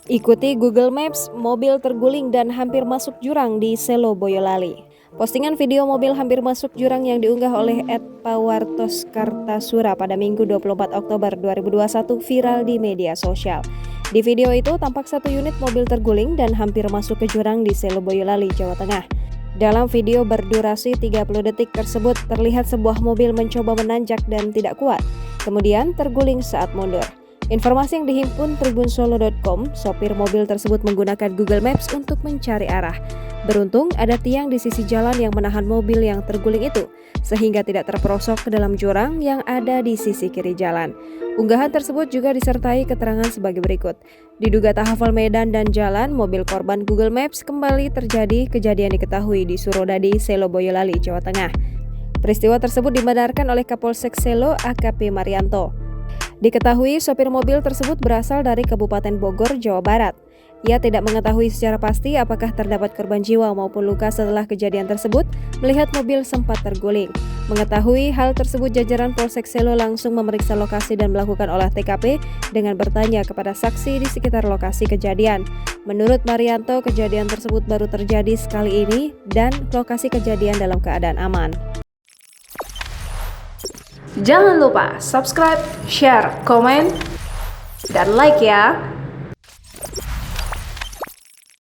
Ikuti Google Maps, mobil terguling dan hampir masuk jurang di Selo Boyolali. Postingan video mobil hampir masuk jurang yang diunggah oleh @pawartoskartasura pada Minggu 24 Oktober 2021 viral di media sosial. Di video itu tampak satu unit mobil terguling dan hampir masuk ke jurang di Selo Boyolali, Jawa Tengah. Dalam video berdurasi 30 detik tersebut terlihat sebuah mobil mencoba menanjak dan tidak kuat, kemudian terguling saat mundur. Informasi yang dihimpun tribunsolo.com, sopir mobil tersebut menggunakan Google Maps untuk mencari arah. Beruntung ada tiang di sisi jalan yang menahan mobil yang terguling itu, sehingga tidak terperosok ke dalam jurang yang ada di sisi kiri jalan. Unggahan tersebut juga disertai keterangan sebagai berikut. Diduga tak hafal medan dan jalan, mobil korban Google Maps kembali terjadi kejadian diketahui di Surodadi, Selo Boyolali, Jawa Tengah. Peristiwa tersebut dibenarkan oleh Kapolsek Selo AKP Marianto. Diketahui sopir mobil tersebut berasal dari Kabupaten Bogor, Jawa Barat. Ia tidak mengetahui secara pasti apakah terdapat korban jiwa maupun luka setelah kejadian tersebut melihat mobil sempat terguling. Mengetahui hal tersebut, jajaran Polsek Selo langsung memeriksa lokasi dan melakukan olah TKP dengan bertanya kepada saksi di sekitar lokasi kejadian. Menurut Marianto, kejadian tersebut baru terjadi sekali ini dan lokasi kejadian dalam keadaan aman. Jangan lupa subscribe, share, komen, dan like ya!